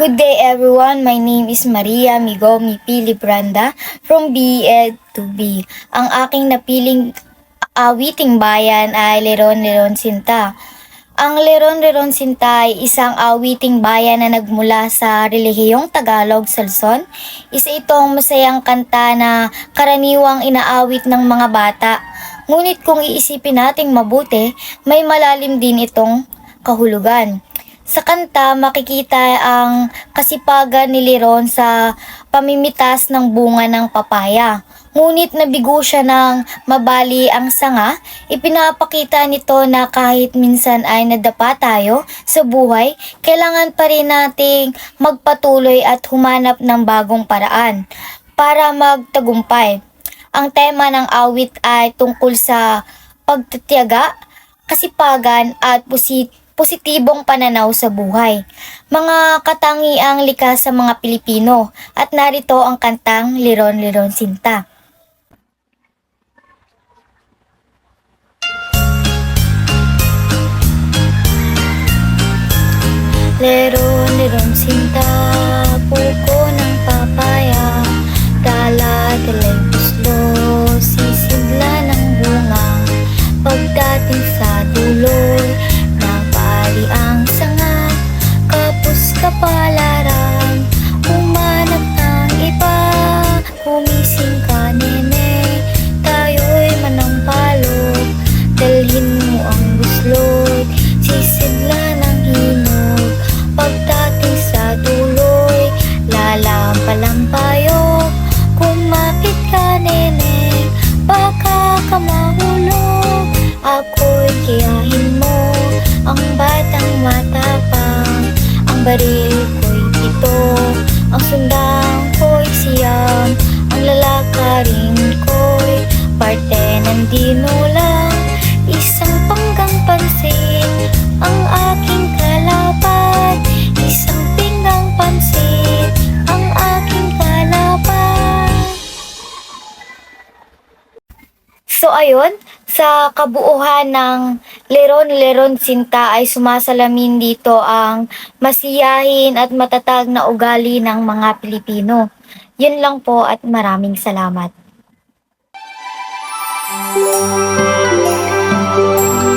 Good day everyone, my name is Maria Migomi Pili Branda from BEd to B. Ang aking napiling awiting bayan ay Leron Leron Sinta. Ang Leron Leron Sinta ay isang awiting bayan na nagmula sa relihiyong Tagalog sa Luzon. Isa itong masayang kanta na karaniwang inaawit ng mga bata. Ngunit kung iisipin nating mabuti, may malalim din itong kahulugan. Sa kanta, makikita ang kasipagan ni Leron sa pamimitas ng bunga ng papaya. Ngunit nabigo siya ng mabali ang sanga, ipinapakita nito na kahit minsan ay nadapa tayo sa buhay, kailangan pa rin nating magpatuloy at humanap ng bagong paraan para magtagumpay. Ang tema ng awit ay tungkol sa pagtitiyaga, kasipagan at positibong pananaw sa buhay. Mga katangiang likas sa mga Pilipino at narito ang kantang Leron Leron Sinta. Leron Leron Sinta, puko ng papaya, dala dalay puslo, sisigla ng bunga, pagdating sa duloy, napali ang sanga, kapos kapalaran, umanap ng iba, kumising ka nene, tayo'y manampalok, dalhin mo ang buslot, sisigla ng hinog, pagdating sa duloy, lalampalampayok, kumapit ka nene, baka ka mahulog, ako'y gayahin mo, ang batang matapang, ang baril ko'y pito, ang sundang ko'y siyam, ang lalakarin ko'y parte ng dinulang, isang panggang pansin, ang aking kalaban, isang pinggang pansin, ang aking kalaban. So ayun, sa kabuuhan ng Leron Leron Sinta ay sumasalamin dito ang masiyahin at matatag na ugali ng mga Pilipino. Yun lang po at maraming salamat.